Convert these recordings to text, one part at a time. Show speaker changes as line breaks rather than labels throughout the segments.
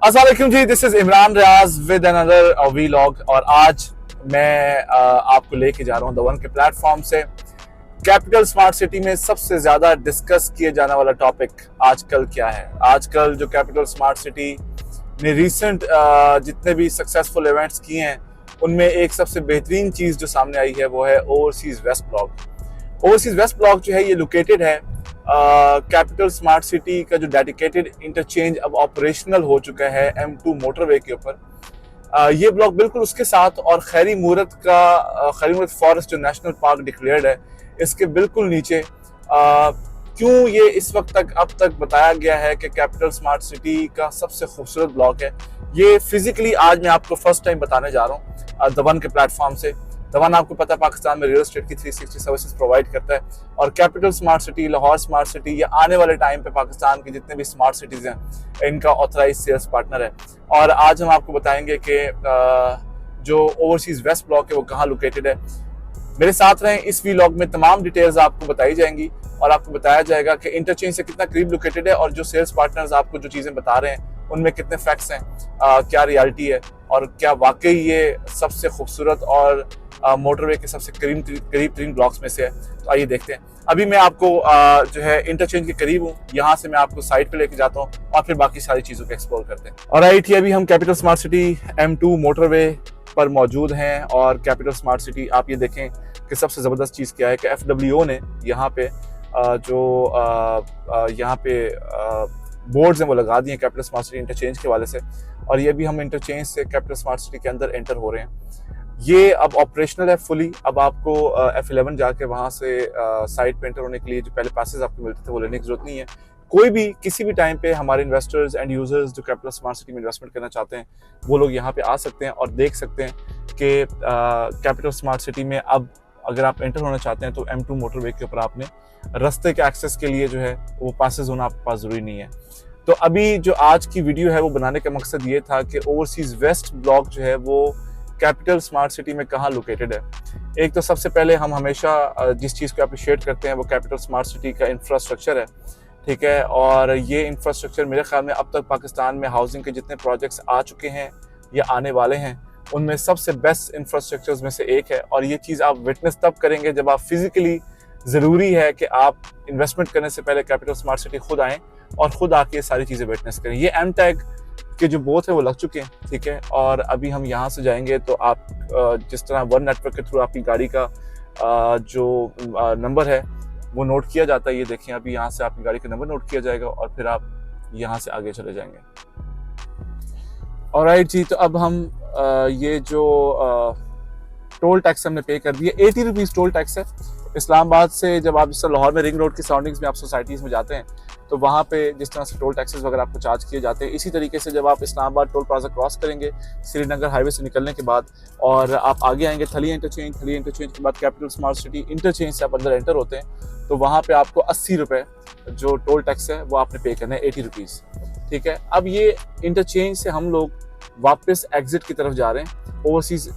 अस्सलाम वालेकुम जी, this is Imran Riaz with another vlog. और आज मैं आपको लेके जा रहा हूँ द वन के प्लेटफॉर्म से। कैपिटल स्मार्ट सिटी में सबसे ज्यादा डिस्कस किए जाने वाला टॉपिक आजकल क्या है। आजकल जो कैपिटल स्मार्ट सिटी ने रिसेंट जितने भी सक्सेसफुल इवेंट्स किए हैं उनमें एक सबसे बेहतरीन चीज जो सामने आई है वो है overseas west block. Overseas west block जो है ये लोकेटेड है कैपिटल स्मार्ट सिटी का जो डेडिकेटेड इंटरचेंज अब ऑपरेशनल हो चुका है M2 मोटरवे के ऊपर। ये ब्लॉक बिल्कुल उसके साथ और खैरी मूरत फॉरेस्ट जो नेशनल पार्क डिक्लेयर्ड है इसके बिल्कुल नीचे। क्यों ये इस वक्त तक अब तक बताया गया है कि कैपिटल स्मार्ट सिटी का सबसे खूबसूरत ब्लॉक है, ये फिजिकली आज मैं आपको फर्स्ट टाइम बताने जा रहा हूँ द वन के प्लेटफॉर्म से। द वन आपको पता है पाकिस्तान में रियल एस्टेट की 360 सर्विसेज प्रोवाइड करता है और capital smart city, Lahore smart city ये आने वाले टाइम पे पाकिस्तान के जितने भी स्मार्ट सिटीज हैं इनका ऑथराइज सेल्स पार्टनर है। और आज हम आपको बताएंगे कि जो ओवरसीज वेस्ट ब्लॉक है वो कहाँ लोकेटेड है। मेरे साथ रहें, इस वीलॉग में तमाम डिटेल्स आपको बताई जाएंगी और आपको बताया जाएगा कि इंटरचेंज से कितना करीब लोकेटेड है और जो सेल्स पार्टनर्स आपको जो चीज़ें बता रहे हैं उनमें कितने फैक्ट्स हैं, क्या रियलिटी है और क्या वाकई ये सबसे खूबसूरत और मोटरवे के सबसे करीब तरीन ब्लॉक्स में से है। तो आइए देखते हैं। अभी मैं आपको जो है इंटरचेंज के करीब हूँ, यहाँ से मैं आपको साइड पे लेके जाता हूँ और फिर बाकी सारी चीज़ों को एक्सप्लोर करते हैं। और राइट, अभी हम capital smart city M2 motorway पर मौजूद हैं और कैपिटल स्मार्ट सिटी आप ये देखें कि सबसे ज़बरदस्त चीज़ क्या है कि FWO ने यहाँ पे यहाँ पे बोर्ड्स हैं वो लगा दिए कैपिटल स्मार्ट सिटी इंटरचेंज के वाले से। और ये भी हम इंटरचेंज से कैपिटल स्मार्ट सिटी के अंदर एंटर हो रहे हैं। ये अब ऑपरेशनल है फुली। अब आपको F11 जाके वहाँ से साइट पे एंटर होने के लिए जो पहले पैसेज आपको मिलते थे वो लेने की जरूरत नहीं है। कोई भी किसी भी टाइम पे हमारे इन्वेस्टर्स एंड यूजर्स जो कैपिटल स्मार्ट सिटी में इन्वेस्टमेंट करना चाहते हैं वो लोग यहाँ पे आ सकते हैं और देख सकते हैं कि कैपिटल स्मार्ट सिटी में अब अगर आप एंटर होना चाहते हैं तो M2 मोटरवे के ऊपर आपने रास्ते के एक्सेस के लिए जो है वो पासेज होना आपके पास ज़रूरी नहीं है। तो अभी जो आज की वीडियो है वो बनाने का मकसद ये था कि ओवरसीज वेस्ट ब्लॉक जो है वो कैपिटल स्मार्ट सिटी में कहाँ लोकेटेड है। एक तो सबसे पहले हम हमेशा जिस चीज़ को अप्रिशिएट करते हैं वो कैपिटल स्मार्ट सिटी का इंफ्रास्ट्रक्चर है, ठीक है। और ये इंफ्रास्ट्रक्चर मेरे ख्याल में अब तक पाकिस्तान में हाउसिंग के जितने प्रोजेक्ट्स आ चुके हैं या आने वाले हैं उनमें सबसे बेस्ट इंफ्रास्ट्रक्चर्स में से एक है। और ये चीज़ आप विटनेस तब करेंगे जब आप फिजिकली, ज़रूरी है कि आप इन्वेस्टमेंट करने से पहले कैपिटल स्मार्ट सिटी खुद आएँ और ख़ुद आके ये सारी चीज़ें विटनेस करें। ये M टैग के जो बोथ है वो लग चुके हैं, ठीक है। और अभी हम यहाँ से जाएंगे तो आप जिस तरह वन नेटवर्क के थ्रू आपकी गाड़ी का जो नंबर है वो नोट किया जाता है। ये देखें, अभी यहाँ से आपकी गाड़ी का नंबर नोट किया जाएगा और फिर आप यहाँ से आगे चले जाएंगे। ऑलराइट जी, तो अब हम ये जो टोल टैक्स हमने पे कर दिया, 80 रुपीज़ टोल टैक्स है। इस्लामाबाद से जब आप जिस तरह लाहौर में रिंग रोड की सराउंडिंग्स में आप सोसाइटीज़ में जाते हैं तो वहाँ पे जिस तरह से टोल टैक्सेस वगैरह आपको चार्ज किए जाते हैं, इसी तरीके से जब आप इस्लामाबाद टोल प्लाजा क्रॉस करेंगे श्रीनगर हाईवे से निकलने के बाद और आप आगे आएंगे थली इंटरचेंज के बाद कैपिटल स्मार्ट सिटी इंटरचेंज से आप अंदर एंटर होते हैं तो वहाँ पे आपको 80 रुपये जो टोल टैक्स है वो आपने पे करना है, 80 रुपीज़, ठीक है। अब ये इंटरचेंज से हम लोग वापस एग्जिट की तरफ जा रहे हैं, ओवरसीज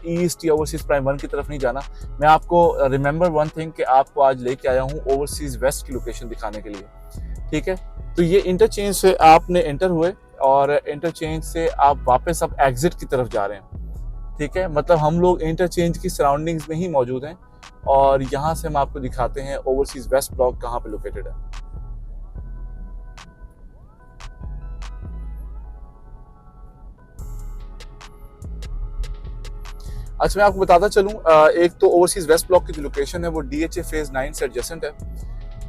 ईस्ट या ओवरसीज प्राइम 1 की तरफ नहीं जाना। मैं आपको रिमेंबर वन थिंग कि आपको आज लेके आया हूँ ओवरसीज वेस्ट की लोकेशन दिखाने के लिए, ठीक है। तो ये इंटरचेंज से आपने एंटर हुए और इंटरचेंज से आप वापस अब एग्जिट की तरफ जा रहे हैं, ठीक है। मतलब हम लोग इंटरचेंज की सराउंडिंग्स में ही मौजूद हैं और यहाँ से हम आपको दिखाते हैं ओवरसीज वेस्ट ब्लॉक कहाँ पे लोकेटेड है। अच्छा, मैं आपको बताता चलूँ, एक तो ओवरसीज वेस्ट ब्लॉक की जो लोकेशन है वो DHA फेज 9 से एडजेसेंट है।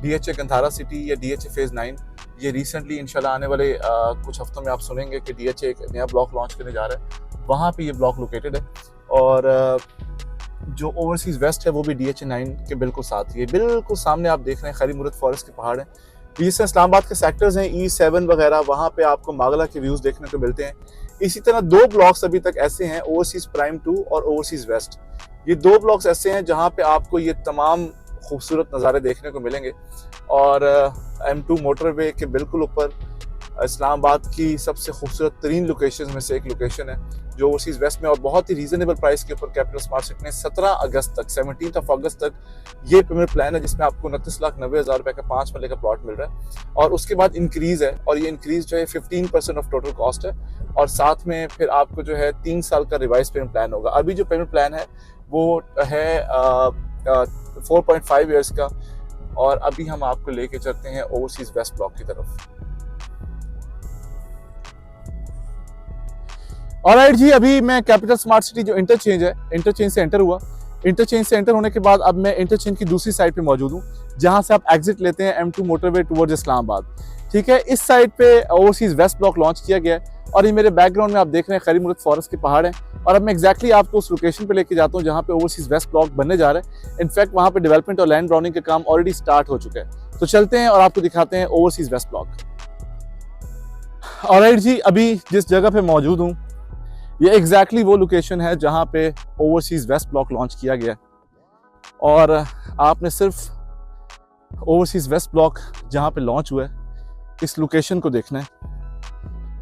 DHA गंधारा सिटी या DHA फेज 9 ये रिसेंटली इंशाल्लाह आने वाले कुछ हफ्तों में आप सुनेंगे कि DHA एक नया ब्लॉक लॉन्च करने जा रहा है, वहाँ पे ये ब्लॉक लोकेटेड है। और जो ओवरसीज वेस्ट है वो भी DHA 9 के बिल्कुल साथ ही है। बिल्कुल सामने आप देख रहे हैं खैरी मूरत फॉरेस्ट के पहाड़ हैं। जिस इस्लामाबाद के सेक्टर्स हैं E7 वगैरह, वहाँ पे आपको मागला के व्यूज़ देखने को मिलते हैं। इसी तरह 2 ब्लॉक्स अभी तक ऐसे हैं, ओवरसीज प्राइम 2 और ओवरसीज वेस्ट। ये 2 ब्लॉक्स ऐसे हैं जहाँ पे आपको ये तमाम खूबसूरत नज़ारे देखने को मिलेंगे और M2 मोटरवे के बिल्कुल ऊपर इस्लामाबाद की सबसे खूबसूरत तरीन लोकेशन में से एक लोकेशन है जो ओवरसीज़ वेस्ट में, और बहुत ही रीजनेबल प्राइस के ऊपर कैपिटल स्मार्ट सिटी ने 17 अगस्त तक 17 अगस्त तक ये पेमेंट प्लान है जिसमें आपको 29,90,000 रुपये का 5 मरले का प्लॉट मिल रहा है। और उसके बाद इंक्रीज़ है, और ये इंक्रीज़ जो है 15% ऑफ टोटल कॉस्ट है, और साथ में फिर आपको जो है 3 साल का रिवाइज पेमेंट प्लान होगा। अभी जो पेमेंट प्लान है वो है 4.5 ईयर्स का, और अभी हम आपको लेके चलते हैं ओवरसीज़ वेस्ट ब्लॉक की तरफ। ऑलराइट जी, अभी मैं कैपिटल स्मार्ट सिटी जो इंटरचेंज है, इंटरचेंज से एंटर हुआ। इंटरचेंज से एंटर होने के बाद अब मैं इंटरचेंज की दूसरी साइड पे मौजूद हूँ, जहाँ से आप एग्जिट लेते हैं M2 मोटरवे टुवर्ड्स इस्लामाबाद। ठीक है, इस साइड पे ओवरसीज़ वेस्ट ब्लॉक लॉन्च किया गया है, और ये मेरे बैकग्राउंड में आप देख रहे हैं खरी मुर्द फॉरेस्ट के पहाड़ हैं, और अब मैं एक्जैक्टली आपको उस लोकेशन पे लेके जाता हूँ जहाँ पे ओवरसीज़ वेस्ट ब्लॉक बनने जा रहा है। इनफैक्ट वहाँ पे डेवलपमेंट और लैंड ब्राउनिंग का काम ऑलरेडी स्टार्ट हो चुका है। तो चलते हैं और आपको दिखाते हैं ओवरसीज़ वेस्ट ब्लॉक। ऑलराइट जी, अभी जिस जगह पे मौजूद हूँ ये एग्जैक्टली वो लोकेशन है जहाँ पे ओवरसीज़ वेस्ट ब्लॉक लॉन्च किया गया, और आपने सिर्फ ओवरसीज़ वेस्ट ब्लॉक जहाँ पे लॉन्च हुआ है इस लोकेशन को देखना है,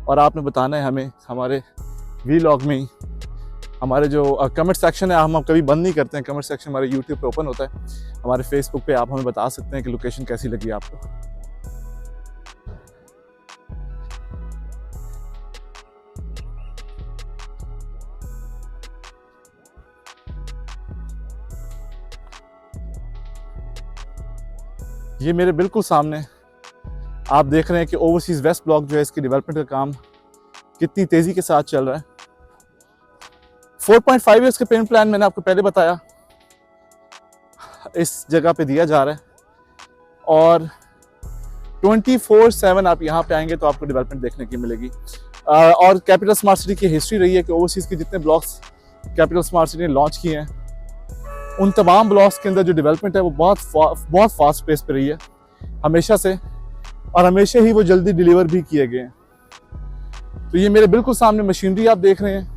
और आपने बताना है हमें हमारे वीलॉग में ही। हमारे जो कमेंट सेक्शन है हम कभी बंद नहीं करते हैं, कमेंट सेक्शन हमारे यूट्यूब पे ओपन होता है, हमारे फेसबुक पे आप हमें बता सकते हैं कि लोकेशन कैसी लगी आपको। ये मेरे बिल्कुल सामने आप देख रहे हैं कि ओवरसीज़ वेस्ट ब्लॉक जो है इसकी डेवलपमेंट का काम कितनी तेज़ी के साथ चल रहा है। 4.5 ईयर्स के पेमेंट प्लान मैंने आपको पहले बताया इस जगह पे दिया जा रहा है, और 24/7 आप यहाँ पे आएंगे तो आपको डेवलपमेंट देखने की मिलेगी। और कैपिटल स्मार्ट सिटी की हिस्ट्री रही है कि ओवरसीज़ के जितने ब्लॉक्स कैपिटल स्मार्ट सिटी ने लॉन्च किए हैं उन तमाम ब्लॉक्स के अंदर जो डेवलपमेंट है वो बहुत फास्ट पेस पे रही है हमेशा से, और हमेशा ही वो जल्दी डिलीवर भी किए गए हैं। तो ये मेरे बिल्कुल सामने मशीनरी आप देख रहे हैं,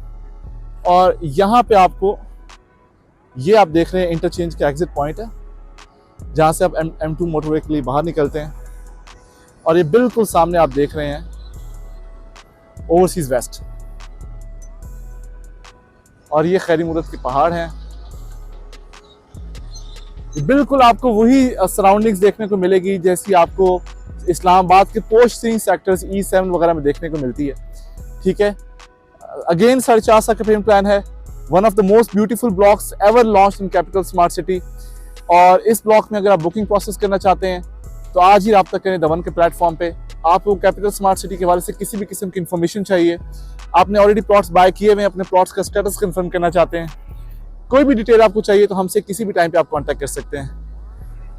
और यहाँ पे आपको ये आप देख रहे हैं इंटरचेंज का एग्जिट पॉइंट है जहाँ से आप M2 मोटरवे के लिए बाहर निकलते हैं, और ये बिल्कुल सामने आप देख रहे हैं ओवरसीज़ वेस्ट, और ये खैरी मुर्द के पहाड़ हैं। बिल्कुल आपको वही सराउंडिंग्स देखने को मिलेगी जैसी आपको इस्लामाबाद के पोश सीइंग सेक्टर्स E7 वगैरह में देखने को मिलती है। ठीक है, अगेन 4.5 का पेमेंट प्लान है, one of the most beautiful blocks ever launched in capital smart city. और इस ब्लॉक में अगर आप बुकिंग प्रोसेस करना चाहते हैं तो आज ही रब्ता करें द वन के प्लेटफॉर्म पे। आपको कैपिटल स्मार्ट सिटी के बारे से किसी भी किस्म की इन्फॉर्मेशन चाहिए, आपने ऑलरेडी प्लॉट्स बाय किए हुए हैं, अपने प्लॉट्स का स्टेटस कंफर्म करना चाहते हैं, कोई भी डिटेल आपको चाहिए तो हमसे किसी भी टाइम पे आप कांटेक्ट कर सकते हैं।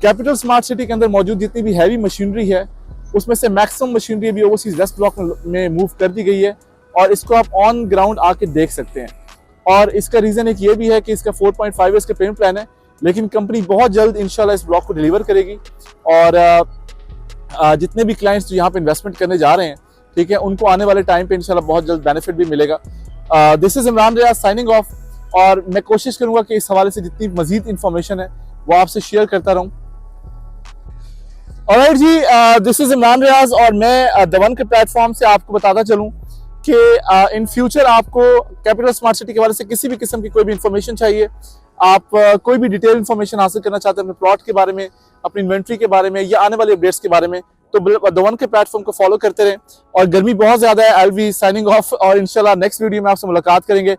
कैपिटल स्मार्ट सिटी के अंदर मौजूद जितनी भी हैवी मशीनरी है उसमें से मैक्सिमम मशीनरी भी ओवरसीज़ वेस्ट ब्लॉक में मूव कर दी गई है, और इसको आप ऑन ग्राउंड आके देख सकते हैं। और इसका रीज़न एक ये भी है कि इसका 4.5 ईयर्स का पेमेंट प्लान है, लेकिन कंपनी बहुत जल्द इंशाल्लाह इस ब्लॉक को डिलीवर करेगी, और जितने भी क्लाइंट्स जो यहाँ पे इन्वेस्टमेंट करने जा रहे हैं, ठीक है, उनको आने वाले टाइम पे इंशाल्लाह बहुत जल्द बेनिफिट भी मिलेगा। This is Imran Riyaz signing off, और मैं कोशिश करूंगा कि इस हवाले से जितनी मजीद इंफॉर्मेशन है वो आपसे शेयर करता रहूं। ऑलराइट जी, दिस इज इमरान रियाज, और मैं द वन के प्लेटफॉर्म से आपको बताता चलूं कि इन फ्यूचर आपको कैपिटल स्मार्ट सिटी के बारे से किसी भी किस्म की कोई भी इंफॉर्मेशन चाहिए, आप कोई भी डिटेल इंफॉर्मेशन हासिल करना चाहते हैं अपने प्लॉट के बारे में, अपनी इन्वेंट्री के बारे में, या आने वाले अपडेट्स के बारे में, तो द वन के प्लेटफॉर्म को फॉलो करते रहें। और गर्मी बहुत ज्यादा है, I will be signing off, और इंशाल्लाह नेक्स्ट वीडियो में आपसे मुलाकात करेंगे।